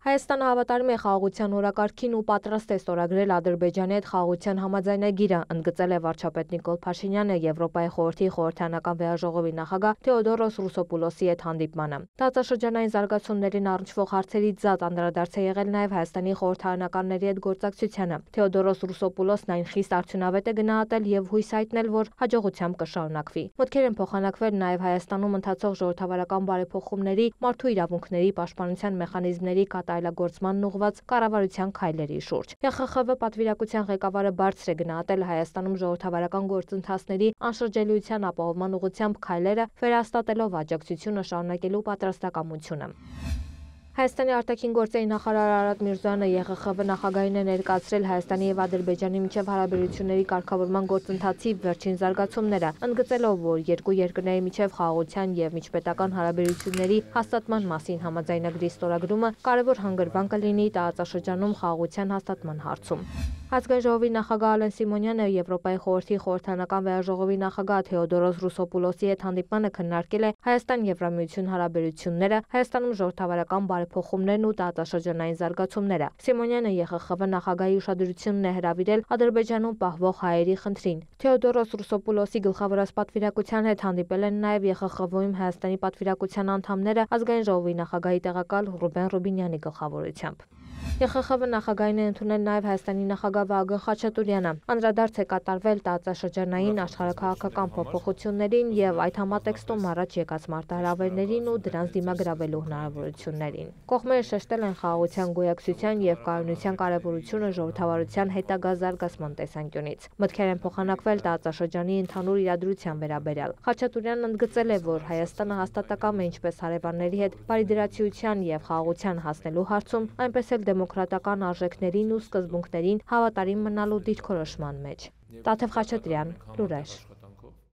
Հայաստանը հավատարիմ է խաղաղության օրակարգին ու պատրաստ է ստորագրել Ադրբեջանի հետ խաղաղության համաձայնագիրը, ընդգծել է վարչապետ Նիկոլ Փաշինյանը Եվրոպայի խորհրդի խորհրդարանական վեաժողովի նախագահ Թեոդորոս Ռուսոպուլոսի հետ հանդիպմանը։ Տարածաշրջանային զարգացումներին առնչվող հարցերից զատ անդրադարձ է եղել նաև Հայաստանի խորհրդարանականների հետ գործակցությանը։ Թեոդորոս Ռուսոպուլոսն այն խիստ արդյունավետ է գնահատել եւ հույս հայտնել, որ հաջողությամբ կշարունակվի։ Մտքեր են փոխանակվել նաև Հայաստանում ընթացող ժողովրդավարական բարեփոխումների, մարդու իրավունքների պաշտպանության մեխանիզմների այլագործման ուղղված կառավարության քայլերի շուրջ։ ԵԽԽՎ պատվիրակության ղեկավարը բարձր է գնահատել Հայաստանում ժողովրդավարական գործընթացների անշրջելիության ապահովման ուղղությամբ քայլերը, վերահաստատելով աջակցությունը շարունակելու պատրաստակամությունը։ Հայաստանի արտաքին գործերի նախարար Արադ Միրզոյանը ԵԽԽՎ նախագահին է ներկայացրել Հայաստանի եւ Ադրբեջանի միջև հարաբերությունների կարգավորման գործընթացի վերջին զարգացումները, ընդգծելով, որ երկու երկրների միջև խաղաղության եւ միջպետական հարաբերությունների հաստատման մասին համաձայնագրի ստորագրումը կարևոր հանգրվան կլինի տարածաշրջանում խաղաղության հաստատման հարցում։ Ազգային ժողովի նախագահ Ալեն Սիմոնյանը Եվրոպայի խորհրդի խորհրդարանական վեաժողովի նախագահ Թեոդորոս Ռուսոպուլոսի հետ հանդիպմանը քննարկել է Հայաստան-Եվրամիություն հարաբերությունները, Հայաստանում ժողովրդավարական բարեփոխումներն ու տարածաշրջանային զարգացումները։ Սիմոնյանը ԵԽԽՎ նախագահի ուշադրությունն է հրավիրել Ադրբեջանում պահվող հայերի խնդրին։ Թեոդորոս Ռուսոպուլոսի գլխավորած պատվիրակության հետ հանդիպել են նաև ԵԽԽՎ-ում Հայաստանի պատվիրակության անդամները Ազգային ժողովի նախագահի տեղակալ Ռուբեն Ռուբինյանի գլխավորությամբ։ ԵԽԽՎ նախագահին է ընդունել նաև Հայաստանի նախագահ Վահագն Խաչատուրյանը։ Անդրադարձ է կատարվել տարածաշրջանային աշխարհաքաղաքական փոփոխություններին եւ այդ համատեքստում առաջ եկած մարտահրավերներին ու դրանց դիմագրավելու հնարավորություններին։ Կողմերը շեշտել են խաղաղության գոյակցության եւ կայունության կարեւորությունը ժողովրդավարության հետագա զարգացման տեսանկյունից։ Մտքեր են փոխանակվել տարածաշրջանի ընդհանուր իրադրության վերաբերյալ։ Խաչատուրյանն ընդգծել է, որ Հայաստանը հաստատակամ է ինչպես հարևանների հետ բարիդրացիության եւ խաղաղության հասնելու հարցում, այնպես էլ դեմոկրատական արժեքներին ու սկզբունքներին հավատարիմ մնալու դիրքորոշման մեջ։ Տաթև Խաչատրյան, Լուրեր։